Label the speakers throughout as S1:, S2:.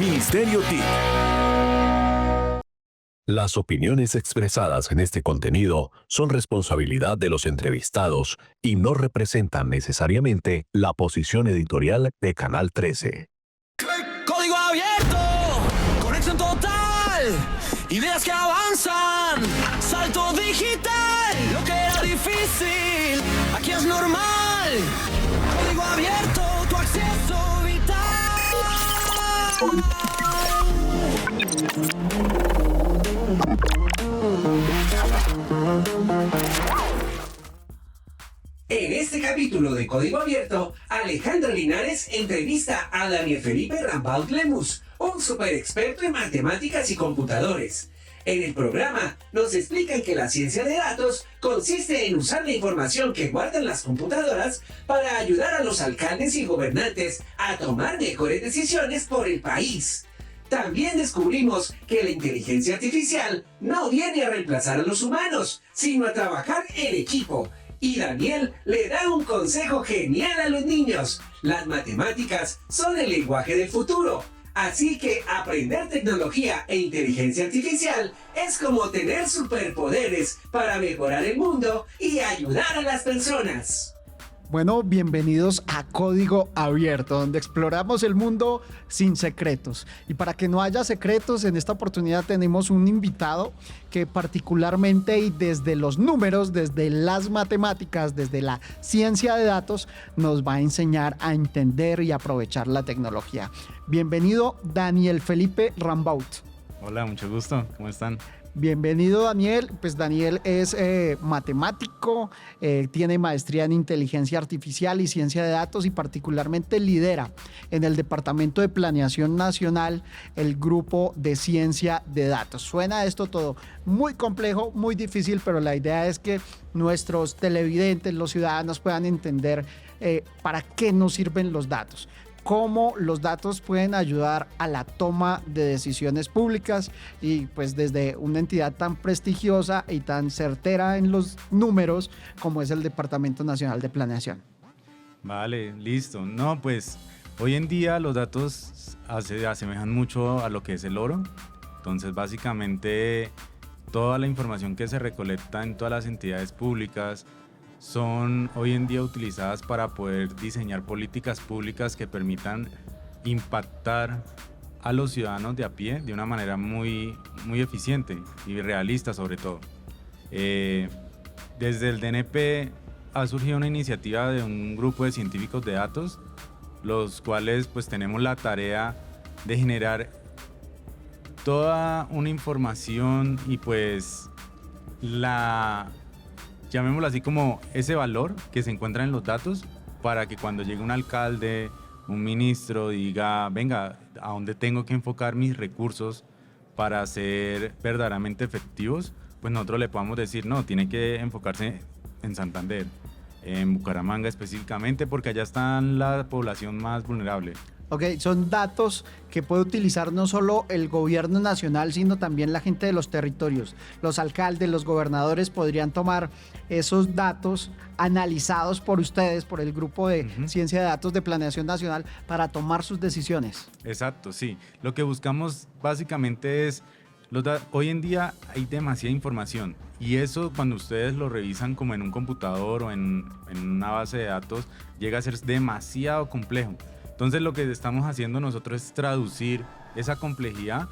S1: Ministerio TIC. Las opiniones expresadas en este contenido son responsabilidad de los entrevistados y no representan necesariamente la posición editorial de Canal 13.
S2: Código abierto, conexión total, ideas que avanzan, salto digital, lo que era difícil, aquí es normal. Código abierto, tu acceso vital.
S3: En este capítulo de Código Abierto, Alejandro Linares entrevista a Daniel Felipe Rambaud Lemus, un super experto en matemáticas y computadores. En el programa nos explican que la ciencia de datos consiste en usar la información que guardan las computadoras para ayudar a los alcaldes y gobernantes a tomar mejores decisiones por el país. También descubrimos que la inteligencia artificial no viene a reemplazar a los humanos, sino a trabajar en equipo. Y Daniel le da un consejo genial a los niños. Las matemáticas son el lenguaje del futuro. Así que aprender tecnología e inteligencia artificial es como tener superpoderes para mejorar el mundo y ayudar a las personas.
S4: Bueno, bienvenidos a Código Abierto, donde exploramos el mundo sin secretos. Y para que no haya secretos, en esta oportunidad tenemos un invitado que particularmente y desde los números, desde las matemáticas, desde la ciencia de datos, nos va a enseñar a entender y aprovechar la tecnología. Bienvenido, Daniel Felipe Rambaud.
S5: Hola, mucho gusto. ¿Cómo están?
S4: Bienvenido, Daniel. Pues Daniel es matemático, tiene maestría en inteligencia artificial y ciencia de datos y particularmente lidera en el Departamento de Planeación Nacional el grupo de ciencia de datos. Suena esto todo muy complejo, muy difícil, pero la idea es que nuestros televidentes, los ciudadanos puedan entender para qué nos sirven los datos. Cómo los datos pueden ayudar a la toma de decisiones públicas y pues desde una entidad tan prestigiosa y tan certera en los números como es el Departamento Nacional de Planeación.
S5: Vale, listo. No, pues hoy en día los datos se asemejan mucho a lo que es el oro. Entonces básicamente toda la información que se recolecta en todas las entidades públicas son hoy en día utilizadas para poder diseñar políticas públicas que permitan impactar a los ciudadanos de a pie de una manera muy eficiente y realista sobre todo. Desde el DNP ha surgido una iniciativa de un grupo de científicos de datos, los cuales pues tenemos la tarea de generar toda una información y pues llamémoslo así como ese valor que se encuentra en los datos para que cuando llegue un alcalde, un ministro diga, venga, ¿a dónde tengo que enfocar mis recursos para ser verdaderamente efectivos? Pues nosotros le podamos decir, no, tiene que enfocarse en Santander, en Bucaramanga específicamente, porque allá está la población más vulnerable.
S4: Ok, son datos que puede utilizar no solo el gobierno nacional, sino también la gente de los territorios. Los alcaldes, los gobernadores podrían tomar esos datos analizados por ustedes, por el grupo de ciencia de datos de Planeación Nacional, para tomar sus decisiones.
S5: Exacto, sí. Lo que buscamos básicamente es, hoy en día hay demasiada información y eso cuando ustedes lo revisan como en un computador o en una base de datos, llega a ser demasiado complejo. Entonces lo que estamos haciendo nosotros es traducir esa complejidad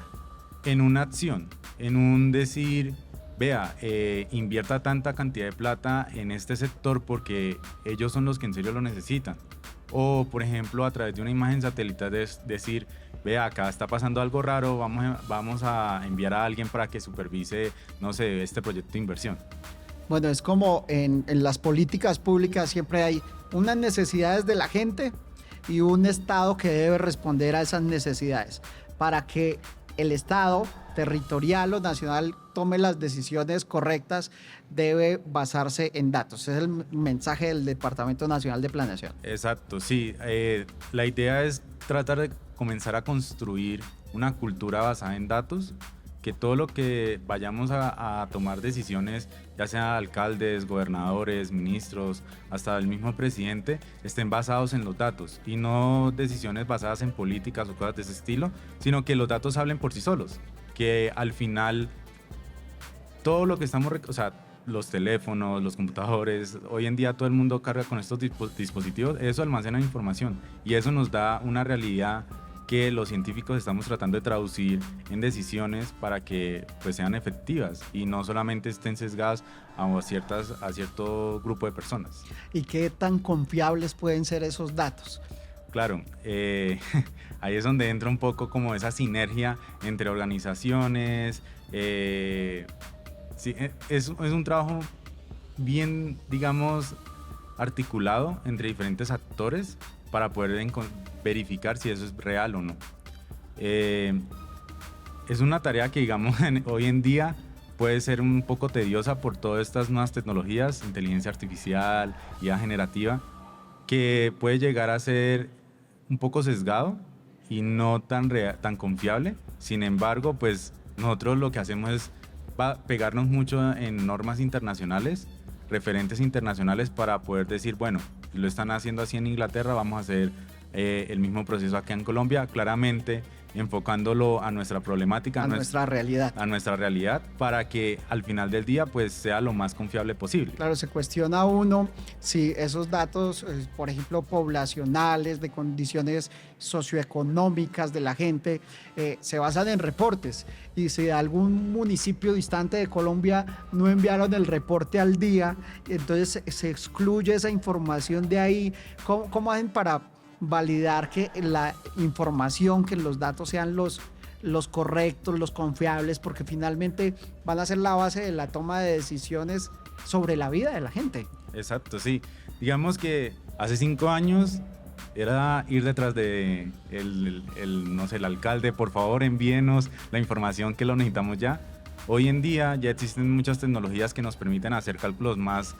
S5: en una acción, en un decir, vea, invierta tanta cantidad de plata en este sector porque ellos son los que en serio lo necesitan. O por ejemplo a través de una imagen satelital decir, vea, acá está pasando algo raro, vamos a enviar a alguien para que supervise, no sé, este proyecto de inversión.
S4: Bueno, es como en las políticas públicas siempre hay unas necesidades de la gente y un Estado que debe responder a esas necesidades para que el Estado territorial o nacional tome las decisiones correctas, debe basarse en datos. Ese es el mensaje del Departamento Nacional de Planeación.
S5: Exacto, sí. La idea es tratar de comenzar a construir una cultura basada en datos que todo lo que vayamos a tomar decisiones, ya sea alcaldes, gobernadores, ministros, hasta el mismo presidente, estén basados en los datos y no decisiones basadas en políticas o cosas de ese estilo, sino que los datos hablen por sí solos, que al final todo lo que estamos, o sea, los teléfonos, los computadores, hoy en día todo el mundo carga con estos dispositivos, eso almacena información y eso nos da una realidad que los científicos estamos tratando de traducir en decisiones para que pues sean efectivas y no solamente estén sesgadas a cierto grupo de personas.
S4: ¿Y qué tan confiables pueden ser esos datos?
S5: Claro, ahí es donde entra un poco como esa sinergia entre organizaciones. Sí, es un trabajo bien, digamos, articulado entre diferentes actores para poder verificar si eso es real o no. Es una tarea que, digamos, hoy en día puede ser un poco tediosa por todas estas nuevas tecnologías, inteligencia artificial, IA generativa, que puede llegar a ser un poco sesgado y no tan confiable. Sin embargo, pues nosotros lo que hacemos es pegarnos mucho en normas internacionales, referentes internacionales, para poder decir, bueno, lo están haciendo así en Inglaterra, vamos a hacer el mismo proceso acá en Colombia, claramente enfocándolo a nuestra problemática,
S4: a nuestra realidad.
S5: A nuestra realidad, para que al final del día pues sea lo más confiable posible.
S4: Claro, se cuestiona uno si esos datos, por ejemplo, poblacionales, de condiciones socioeconómicas de la gente, se basan en reportes. Y si algún municipio distante de Colombia no enviaron el reporte al día, entonces se excluye esa información de ahí. ¿Cómo hacen para validar que la información, que los datos sean los correctos, los confiables, porque finalmente van a ser la base de la toma de decisiones sobre la vida de la gente?
S5: Exacto, sí. Digamos que hace 5 años era ir detrás de no sé, el alcalde, por favor envíenos la información que lo necesitamos ya. Hoy en día ya existen muchas tecnologías que nos permiten hacer cálculos más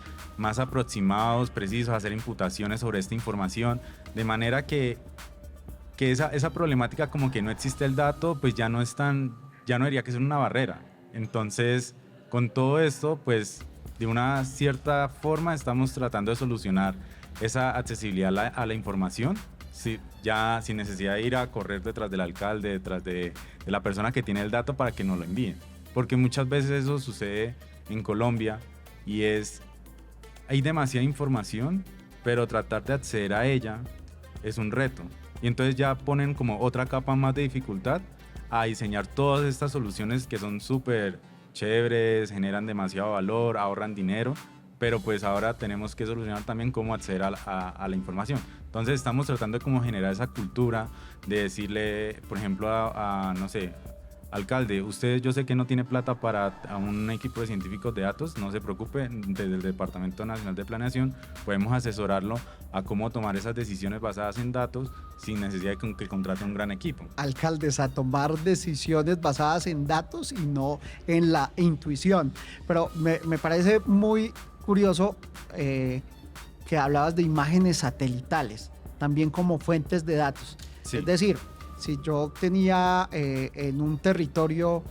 S5: aproximados, precisos, hacer imputaciones sobre esta información, de manera que esa problemática, como que no existe el dato, pues ya no debería que ser una barrera. Entonces, con todo esto, pues de una cierta forma estamos tratando de solucionar esa accesibilidad a la información, ya sin necesidad de ir a correr detrás del alcalde, detrás de la persona que tiene el dato para que nos lo envíen. Porque muchas veces eso sucede en Colombia y hay demasiada información, pero tratar de acceder a ella es un reto. Y entonces ya ponen como otra capa más de dificultad a diseñar todas estas soluciones que son súper chéveres, generan demasiado valor, ahorran dinero, pero pues ahora tenemos que solucionar también cómo acceder a la información. Entonces estamos tratando de como generar esa cultura de decirle, por ejemplo, no sé, alcalde, usted, yo sé que no tiene plata para un equipo de científicos de datos, no se preocupe, desde el Departamento Nacional de Planeación podemos asesorarlo a cómo tomar esas decisiones basadas en datos sin necesidad de que contrate un gran equipo.
S4: Alcaldes, a tomar decisiones basadas en datos y no en la intuición. Pero me parece muy curioso que hablabas de imágenes satelitales, también como fuentes de datos. Sí. Es decir, si yo tenía en un territorio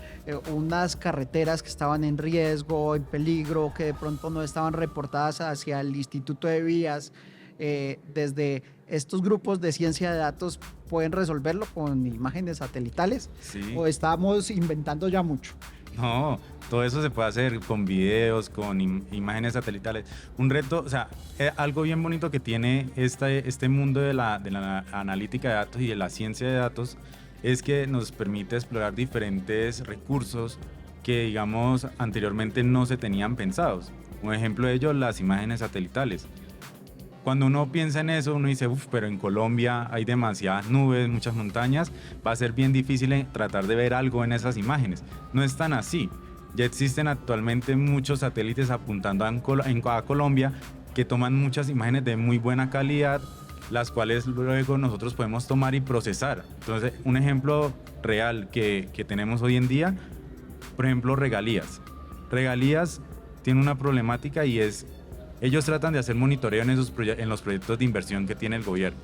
S4: unas carreteras que estaban en riesgo, en peligro, que de pronto no estaban reportadas hacia el Instituto de Vías, desde estos grupos de ciencia de datos pueden resolverlo con imágenes satelitales.
S5: Sí.
S4: ¿O estamos inventando ya mucho?
S5: No, todo eso se puede hacer con videos, con imágenes satelitales. Un reto, o sea, algo bien bonito que tiene este mundo de la analítica de datos y de la ciencia de datos es que nos permite explorar diferentes recursos que, digamos, anteriormente no se tenían pensados. Un ejemplo de ello, las imágenes satelitales. Cuando uno piensa en eso, uno dice, pero en Colombia hay demasiadas nubes, muchas montañas, va a ser bien difícil tratar de ver algo en esas imágenes. No es tan así. Ya existen actualmente muchos satélites apuntando a Colombia que toman muchas imágenes de muy buena calidad, las cuales luego nosotros podemos tomar y procesar. Entonces, un ejemplo real que tenemos hoy en día, por ejemplo, regalías. Regalías tiene una problemática y es, ellos tratan de hacer monitoreo en los proyectos de inversión que tiene el gobierno,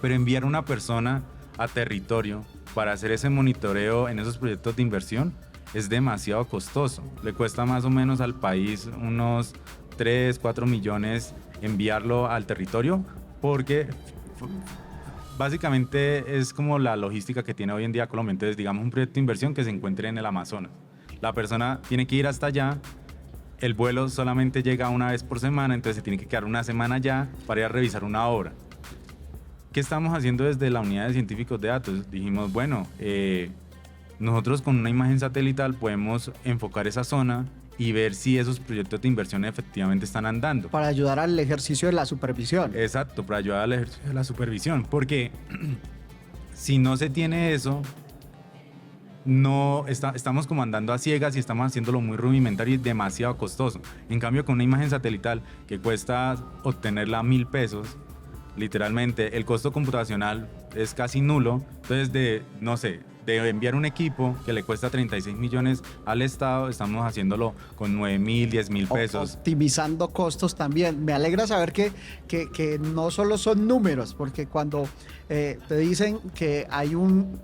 S5: pero enviar una persona a territorio para hacer ese monitoreo en esos proyectos de inversión es demasiado costoso. Le cuesta más o menos al país unos 3, 4 millones enviarlo al territorio, porque básicamente es como la logística que tiene hoy en día Colombia. Entonces, digamos, un proyecto de inversión que se encuentre en el Amazonas. La persona tiene que ir hasta allá, el vuelo solamente llega una vez por semana, entonces se tiene que quedar una semana allá para ir a revisar una obra. ¿Qué estamos haciendo desde la unidad de científicos de datos? Dijimos, bueno, nosotros con una imagen satelital podemos enfocar esa zona y ver si esos proyectos de inversión efectivamente están andando.
S4: Para ayudar al ejercicio de la supervisión.
S5: Exacto, para ayudar al ejercicio de la supervisión. Porque si no se tiene eso, estamos como andando a ciegas y estamos haciéndolo muy rudimentario y demasiado costoso. En cambio, con una imagen satelital que cuesta obtenerla 1.000 pesos, literalmente el costo computacional es casi nulo. Entonces, de enviar un equipo que le cuesta 36 millones al Estado, estamos haciéndolo con 9.000, 10.000 pesos.
S4: Optimizando costos también. Me alegra saber que no solo son números, porque cuando te dicen que hay un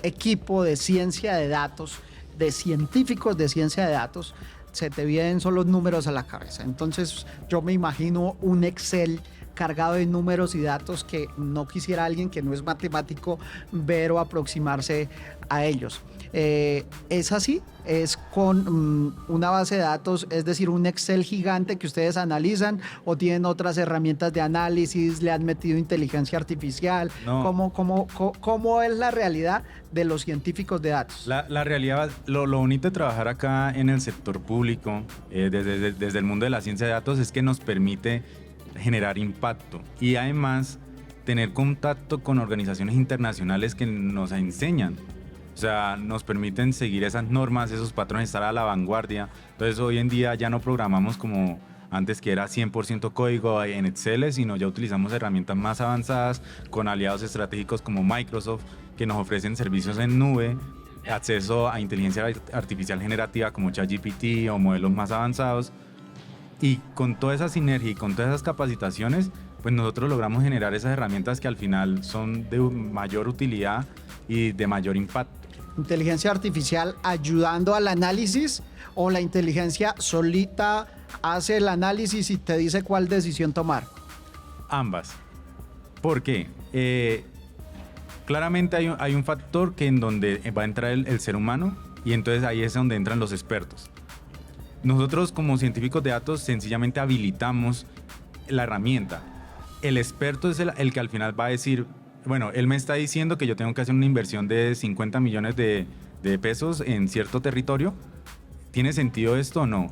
S4: equipo de ciencia de datos, de científicos de ciencia de datos, se te vienen solo números a la cabeza. Entonces yo me imagino un Excel cargado de números y datos que no quisiera alguien que no es matemático ver o aproximarse a ellos. ¿Es así? ¿Es con una base de datos, es decir, un Excel gigante que ustedes analizan, o tienen otras herramientas de análisis, le han metido inteligencia artificial?
S5: No.
S4: ¿Cómo es la realidad de los científicos de datos?
S5: La realidad, lo bonito de trabajar acá en el sector público, desde el mundo de la ciencia de datos, es que nos permite generar impacto y además tener contacto con organizaciones internacionales que nos enseñan. O sea, nos permiten seguir esas normas, esos patrones, estar a la vanguardia. Entonces, hoy en día ya no programamos como antes, que era 100% código en Excel, sino ya utilizamos herramientas más avanzadas con aliados estratégicos como Microsoft, que nos ofrecen servicios en nube, acceso a inteligencia artificial generativa como ChatGPT o modelos más avanzados. Y con toda esa sinergia y con todas esas capacitaciones, pues nosotros logramos generar esas herramientas que al final son de mayor utilidad y de mayor impacto.
S4: ¿Inteligencia artificial ayudando al análisis, o la inteligencia solita hace el análisis y te dice cuál decisión tomar?
S5: Ambas. ¿Por qué? Claramente hay un factor que en donde va a entrar el ser humano, y entonces ahí es donde entran los expertos. Nosotros como científicos de datos sencillamente habilitamos la herramienta. El experto es el que al final va a decir, bueno, él me está diciendo que yo tengo que hacer una inversión de 50 millones de pesos en cierto territorio. ¿Tiene sentido esto o no?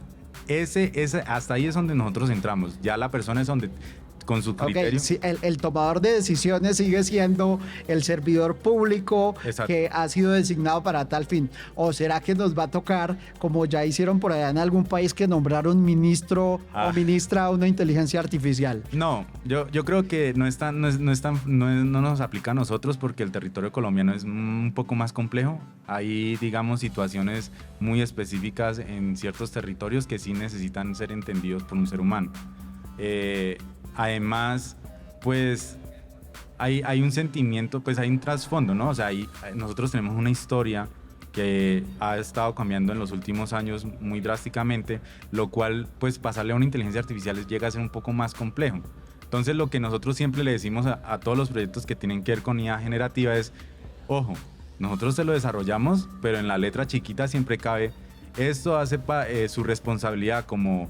S5: Hasta ahí es donde nosotros entramos. Ya la persona es donde, con su criterio.
S4: Okay, sí, el tomador de decisiones sigue siendo el servidor público. Exacto. Que ha sido designado para tal fin. ¿O será que nos va a tocar, como ya hicieron por allá en algún país, que nombraron ministro o ministra a una inteligencia artificial?
S5: No, yo creo que no nos aplica a nosotros, porque el territorio colombiano es un poco más complejo. Hay, digamos, situaciones muy específicas en ciertos territorios que sí necesitan ser entendidos por un ser humano. Además, pues hay un sentimiento, pues hay un trasfondo, ¿no? O sea, nosotros tenemos una historia que ha estado cambiando en los últimos años muy drásticamente, lo cual, pues pasarle a una inteligencia artificial llega a ser un poco más complejo. Entonces, lo que nosotros siempre le decimos a todos los proyectos que tienen que ver con IA generativa es, ojo, nosotros se lo desarrollamos, pero en la letra chiquita siempre cabe, esto hace su responsabilidad como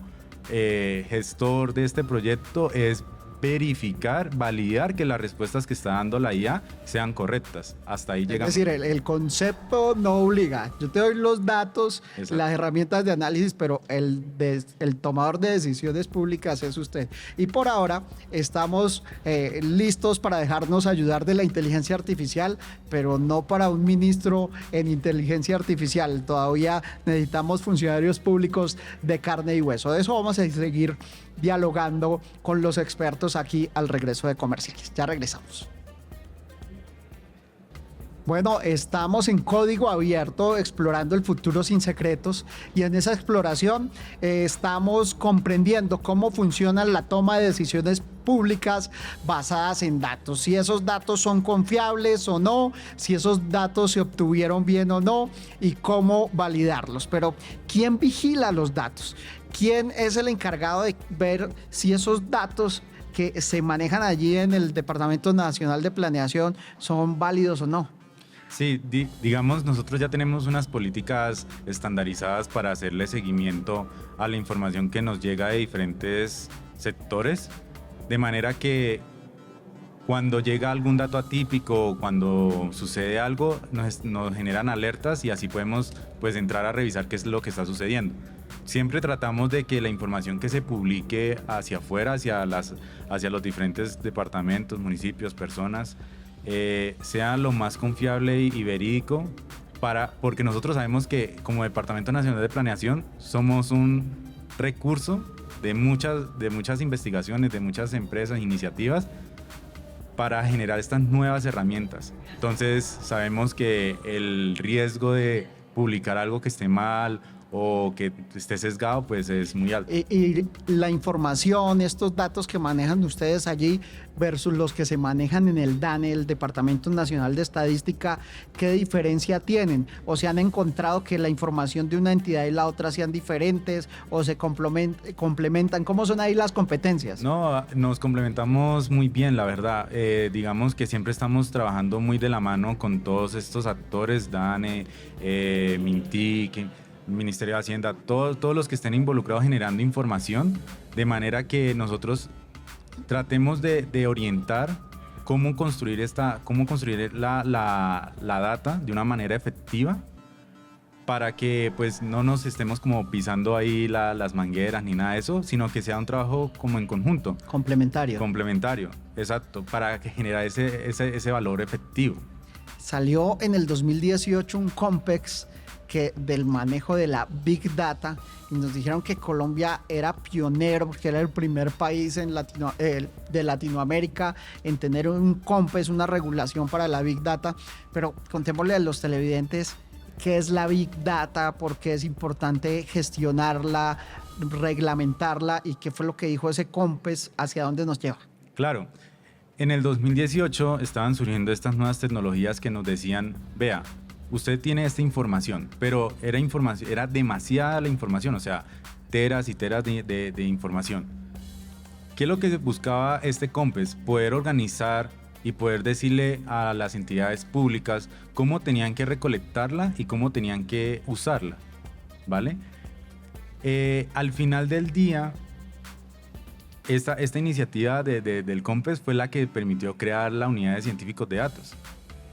S5: gestor de este proyecto es verificar, validar que las respuestas que está dando la IA sean correctas. Hasta ahí llegamos.
S4: Es decir, el concepto no obliga. Yo te doy los datos, exacto, las herramientas de análisis, pero el tomador de decisiones públicas es usted. Y por ahora estamos listos para dejarnos ayudar de la inteligencia artificial, pero no para un ministro en inteligencia artificial. Todavía necesitamos funcionarios públicos de carne y hueso. De eso vamos a seguir dialogando con los expertos aquí al regreso de comerciales. Ya regresamos. Bueno, estamos en Código Abierto explorando el futuro sin secretos, y en esa exploración estamos comprendiendo cómo funciona la toma de decisiones públicas basadas en datos, si esos datos son confiables o no, si esos datos se obtuvieron bien o no y cómo validarlos. Pero ¿quién vigila los datos? ¿Quién es el encargado de ver si esos datos que se manejan allí en el Departamento Nacional de Planeación son válidos o no?
S5: Sí, digamos, nosotros ya tenemos unas políticas estandarizadas para hacerle seguimiento a la información que nos llega de diferentes sectores, de manera que cuando llega algún dato atípico, cuando sucede algo, nos generan alertas y así podemos pues entrar a revisar qué es lo que está sucediendo. Siempre tratamos de que la información que se publique hacia afuera, hacia los diferentes departamentos, municipios, personas, sea lo más confiable y verídico, porque nosotros sabemos que como Departamento Nacional de Planeación somos un recurso de muchas investigaciones, de muchas empresas, iniciativas, para generar estas nuevas herramientas. Entonces sabemos que el riesgo de publicar algo que esté mal o que esté sesgado, pues es muy alto.
S4: Y la información, estos datos que manejan ustedes allí versus los que se manejan en el DANE, el Departamento Nacional de Estadística, ¿qué diferencia tienen? ¿O se han encontrado que la información de una entidad y la otra sean diferentes o se complementan? ¿Cómo son ahí las competencias?
S5: No, nos complementamos muy bien, la verdad. Digamos que siempre estamos trabajando muy de la mano con todos estos actores, DANE, MINTIC, Ministerio de Hacienda, todos los que estén involucrados generando información, de manera que nosotros tratemos de orientar cómo construir la data de una manera efectiva para que pues no nos estemos como pisando ahí las mangueras ni nada de eso, sino que sea un trabajo como en conjunto. Complementario, exacto, para que genere ese valor efectivo.
S4: Salió en el 2018 un COMPEX del manejo de la Big Data y nos dijeron que Colombia era pionero porque era el primer país de Latinoamérica en tener un COMPEX, una regulación para la Big Data. Pero contémosle a los televidentes qué es la Big Data, por qué es importante gestionarla, reglamentarla y qué fue lo que dijo ese COMPEX, hacia dónde nos lleva.
S5: Claro. En el 2018 estaban surgiendo estas nuevas tecnologías que nos decían, vea, usted tiene esta información, pero era demasiada la información, o sea, teras y teras de información. ¿Qué es lo que buscaba este COMPEX? Poder organizar y poder decirle a las entidades públicas cómo tenían que recolectarla y cómo tenían que usarla, ¿vale? Al final del día, esta iniciativa del COMPEX fue la que permitió crear la unidad de científicos de datos.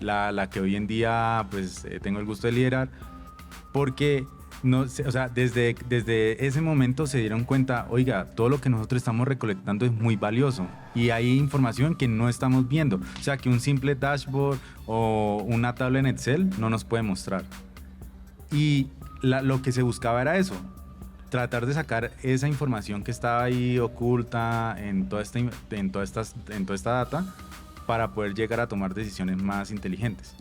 S5: La que hoy en día pues tengo el gusto de liderar, porque desde ese momento se dieron cuenta, oiga, todo lo que nosotros estamos recolectando es muy valioso y hay información que no estamos viendo, o sea, que un simple dashboard o una tabla en Excel no nos puede mostrar. Y lo que se buscaba era eso, tratar de sacar esa información que estaba ahí oculta en toda esta data, para poder llegar a tomar decisiones más inteligentes.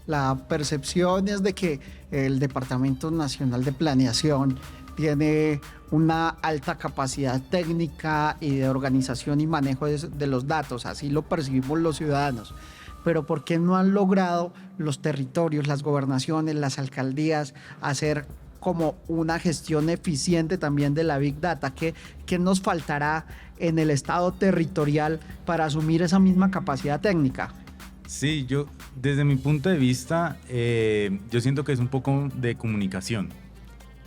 S4: La percepción es de que el Departamento Nacional de Planeación tiene una alta capacidad técnica y de organización y manejo de los datos, así lo percibimos los ciudadanos. Pero ¿por qué no han logrado los territorios, las gobernaciones, las alcaldías hacer como una gestión eficiente también de la Big Data? ¿Qué nos faltará en el estado territorial para asumir esa misma capacidad técnica?
S5: Sí, desde mi punto de vista, yo siento que es un poco de comunicación.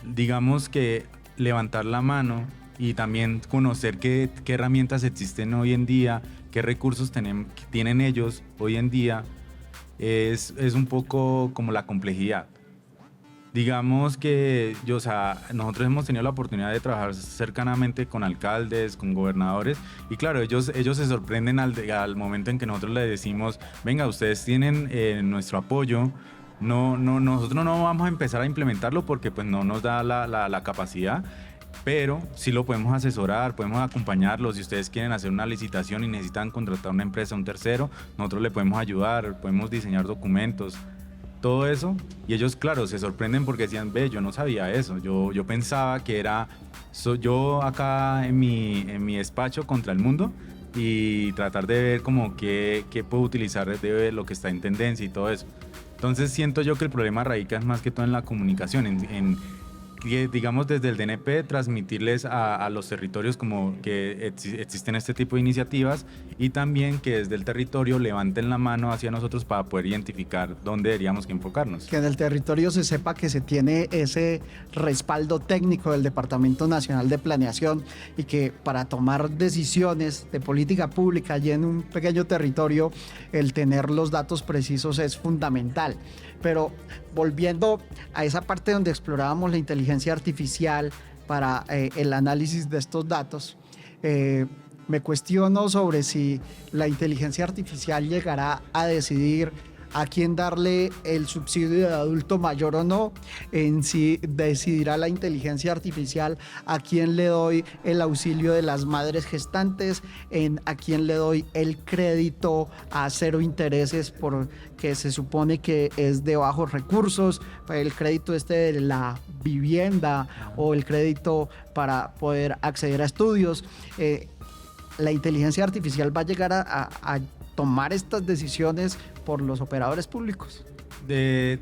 S5: Digamos que levantar la mano y también conocer qué herramientas existen hoy en día, qué recursos tienen ellos hoy en día, es un poco como la complejidad. Digamos que nosotros hemos tenido la oportunidad de trabajar cercanamente con alcaldes, con gobernadores, y claro, ellos se sorprenden al momento en que nosotros les decimos, venga, ustedes tienen nuestro apoyo, nosotros no vamos a empezar a implementarlo porque pues no nos da la capacidad, pero sí lo podemos asesorar, podemos acompañarlos. Si ustedes quieren hacer una licitación y necesitan contratar una empresa, un tercero, nosotros le podemos ayudar, podemos diseñar documentos, todo eso. Y ellos, claro, se sorprenden porque decían, ve, yo no sabía eso, yo pensaba que era yo acá en mi despacho contra el mundo, y tratar de ver como qué puedo utilizar de lo que está en tendencia y todo eso. Entonces siento yo que el problema radica más que todo en la comunicación, en digamos desde el DNP transmitirles a los territorios como que existen este tipo de iniciativas y también que desde el territorio levanten la mano hacia nosotros para poder identificar dónde deberíamos que enfocarnos.
S4: Que en el territorio se sepa que se tiene ese respaldo técnico del Departamento Nacional de Planeación y que para tomar decisiones de política pública allí en un pequeño territorio, el tener los datos precisos es fundamental. Pero volviendo a esa parte donde explorábamos la inteligencia artificial para el análisis de estos datos, me cuestiono sobre si la inteligencia artificial llegará a decidir a quién darle el subsidio de adulto mayor o no, en si decidirá la inteligencia artificial a quién le doy el auxilio de las madres gestantes, en a quién le doy el crédito a 0 intereses porque se supone que es de bajos recursos, el crédito de la vivienda o el crédito para poder acceder a estudios. La inteligencia artificial va a llegar a tomar estas decisiones por los operadores públicos.
S5: En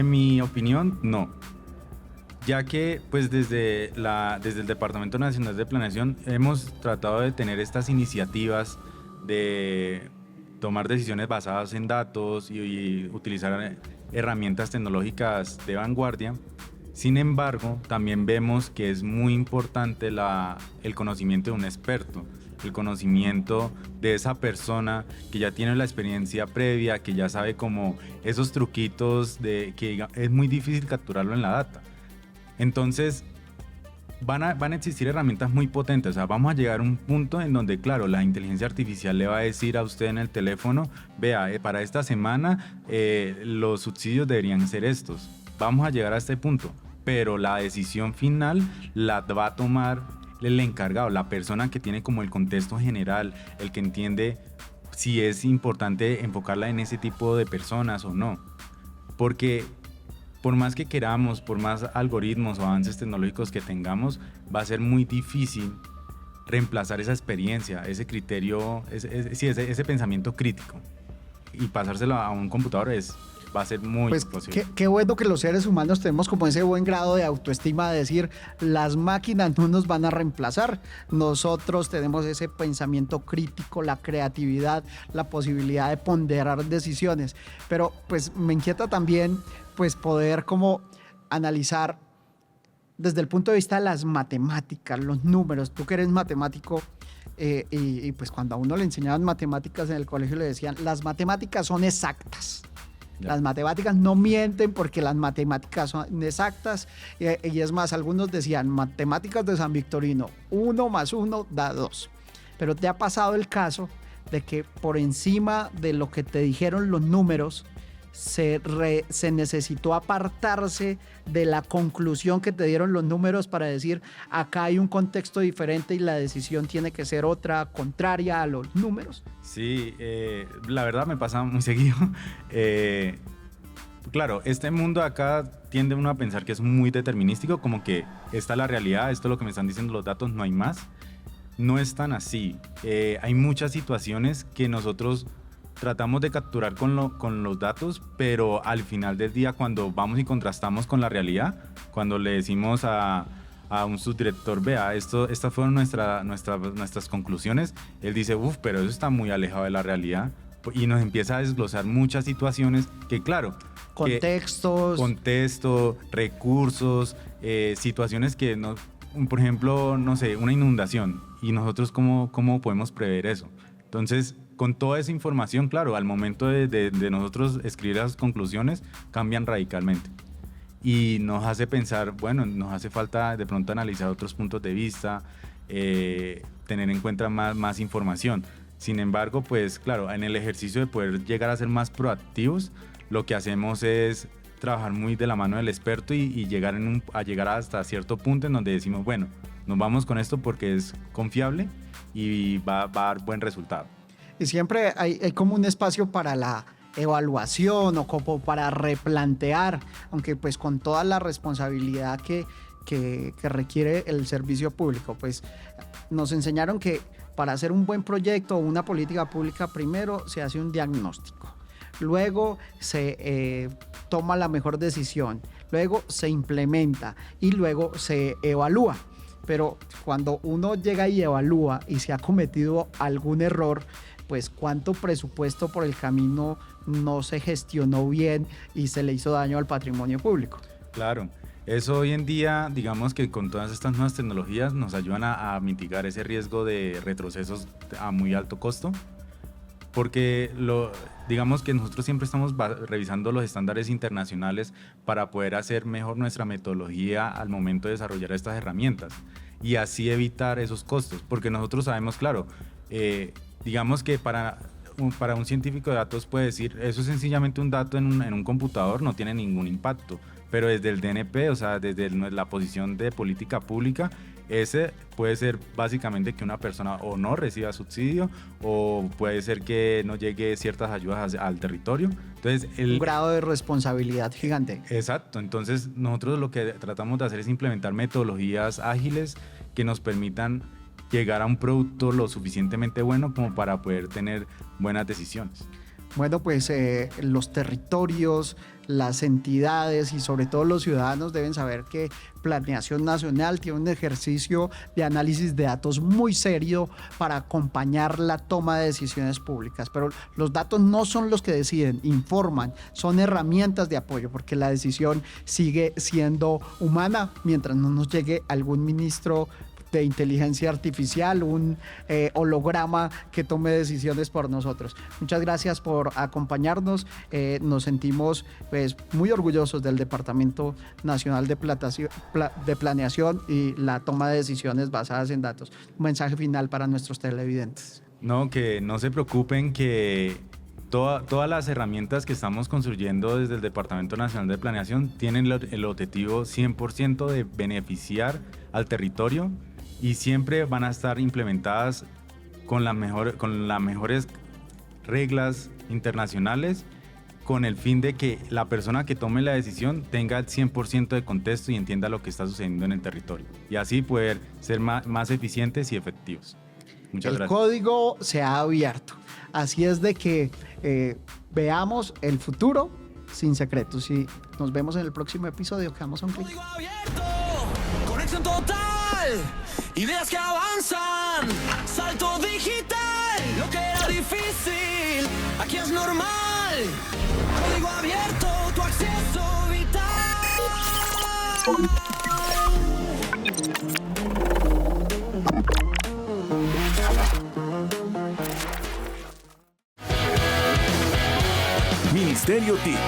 S5: mi opinión, no. Ya que pues desde el Departamento Nacional de Planeación hemos tratado de tener estas iniciativas de tomar decisiones basadas en datos y utilizar herramientas tecnológicas de vanguardia. Sin embargo, también vemos que es muy importante el conocimiento de un experto, el conocimiento de esa persona que ya tiene la experiencia previa, que ya sabe como esos truquitos que es muy difícil capturarlo en la data. Entonces, van a existir herramientas muy potentes. O sea, vamos a llegar a un punto en donde, claro, la inteligencia artificial le va a decir a usted en el teléfono, vea, para esta semana los subsidios deberían ser estos. Vamos a llegar a este punto, pero la decisión final la va a tomar el encargado, la persona que tiene como el contexto general, el que entiende si es importante enfocarla en ese tipo de personas o no. Porque por más que queramos, por más algoritmos o avances tecnológicos que tengamos, va a ser muy difícil reemplazar esa experiencia, ese criterio, ese pensamiento crítico. Y pasárselo a un computador va a ser muy posible.
S4: Qué bueno que los seres humanos tenemos como ese buen grado de autoestima de decir, las máquinas no nos van a reemplazar. Nosotros tenemos ese pensamiento crítico, la creatividad, la posibilidad de ponderar decisiones. Pero pues me inquieta también pues poder como analizar desde el punto de vista de las matemáticas, los números. Tú que eres matemático, y pues cuando a uno le enseñaban matemáticas en el colegio le decían, las matemáticas son exactas. Las matemáticas no mienten porque las matemáticas son exactas y es más, algunos decían matemáticas de San Victorino, 1 más 1 da 2. Pero te ha pasado el caso de que por encima de lo que te dijeron los números se necesitó apartarse de la conclusión que te dieron los números para decir acá hay un contexto diferente y la decisión tiene que ser otra, contraria a los números.
S5: Sí, la verdad me pasa muy seguido. Claro, este mundo acá tiende uno a pensar que es muy determinístico, como que esta es la realidad, esto es lo que me están diciendo los datos, no hay más. No es tan así. Hay muchas situaciones que nosotros tratamos de capturar con los datos, pero al final del día, cuando vamos y contrastamos con la realidad, cuando le decimos a un subdirector, vea, estas fueron nuestras conclusiones, él dice, pero eso está muy alejado de la realidad, y nos empieza a desglosar muchas situaciones que, claro, contexto, recursos, situaciones que, no, por ejemplo, no sé, una inundación, y nosotros cómo podemos prever eso. Entonces, con toda esa información, claro, al momento de nosotros escribir las conclusiones, cambian radicalmente. Y nos hace pensar, bueno, nos hace falta de pronto analizar otros puntos de vista, tener en cuenta más información. Sin embargo, pues claro, en el ejercicio de poder llegar a ser más proactivos, lo que hacemos es trabajar muy de la mano del experto y llegar hasta cierto punto en donde decimos, bueno, nos vamos con esto porque es confiable y va a dar buen resultado.
S4: Y siempre hay como un espacio para la evaluación o como para replantear, aunque pues con toda la responsabilidad que requiere el servicio público. Pues nos enseñaron que para hacer un buen proyecto o una política pública, primero se hace un diagnóstico. Luego se toma la mejor decisión, luego se implementa y luego se evalúa. Pero cuando uno llega y evalúa y se ha cometido algún error, pues cuánto presupuesto por el camino no se gestionó bien y se le hizo daño al patrimonio público.
S5: Claro, eso hoy en día, digamos que con todas estas nuevas tecnologías nos ayudan a mitigar ese riesgo de retrocesos a muy alto costo, porque digamos que nosotros siempre estamos revisando los estándares internacionales para poder hacer mejor nuestra metodología al momento de desarrollar estas herramientas y así evitar esos costos, porque nosotros sabemos, claro, digamos que para un científico de datos puede decir, eso es sencillamente un dato en un computador, no tiene ningún impacto, pero desde el DNP, o sea, desde la posición de política pública, ese puede ser básicamente que una persona o no reciba subsidio o puede ser que no llegue ciertas ayudas al territorio. Entonces,
S4: un grado de responsabilidad gigante.
S5: Exacto, entonces nosotros lo que tratamos de hacer es implementar metodologías ágiles que nos permitan llegar a un producto lo suficientemente bueno como para poder tener buenas decisiones.
S4: Bueno, pues los territorios, las entidades y sobre todo los ciudadanos deben saber que Planeación Nacional tiene un ejercicio de análisis de datos muy serio para acompañar la toma de decisiones públicas. Pero los datos no son los que deciden, informan, son herramientas de apoyo porque la decisión sigue siendo humana mientras no nos llegue algún ministro de inteligencia artificial, un holograma que tome decisiones por nosotros. Muchas gracias por acompañarnos. Nos sentimos pues, muy orgullosos del Departamento Nacional de Planeación y la toma de decisiones basadas en datos. Un mensaje final para nuestros televidentes.
S5: No, que no se preocupen, que todas las herramientas que estamos construyendo desde el Departamento Nacional de Planeación tienen el objetivo 100% de beneficiar al territorio y siempre van a estar implementadas con las mejores reglas internacionales, con el fin de que la persona que tome la decisión tenga el 100% de contexto y entienda lo que está sucediendo en el territorio y así poder ser más eficientes y efectivos. Muchas gracias.
S4: El código se ha abierto, así es de que veamos el futuro sin secretos y nos vemos en el próximo episodio. Quedamos a un clic.
S2: Código abierto, conexión total, ideas que avanzan, salto digital, lo que era difícil, aquí es normal. Código abierto, tu acceso vital.
S1: Ministerio TIC.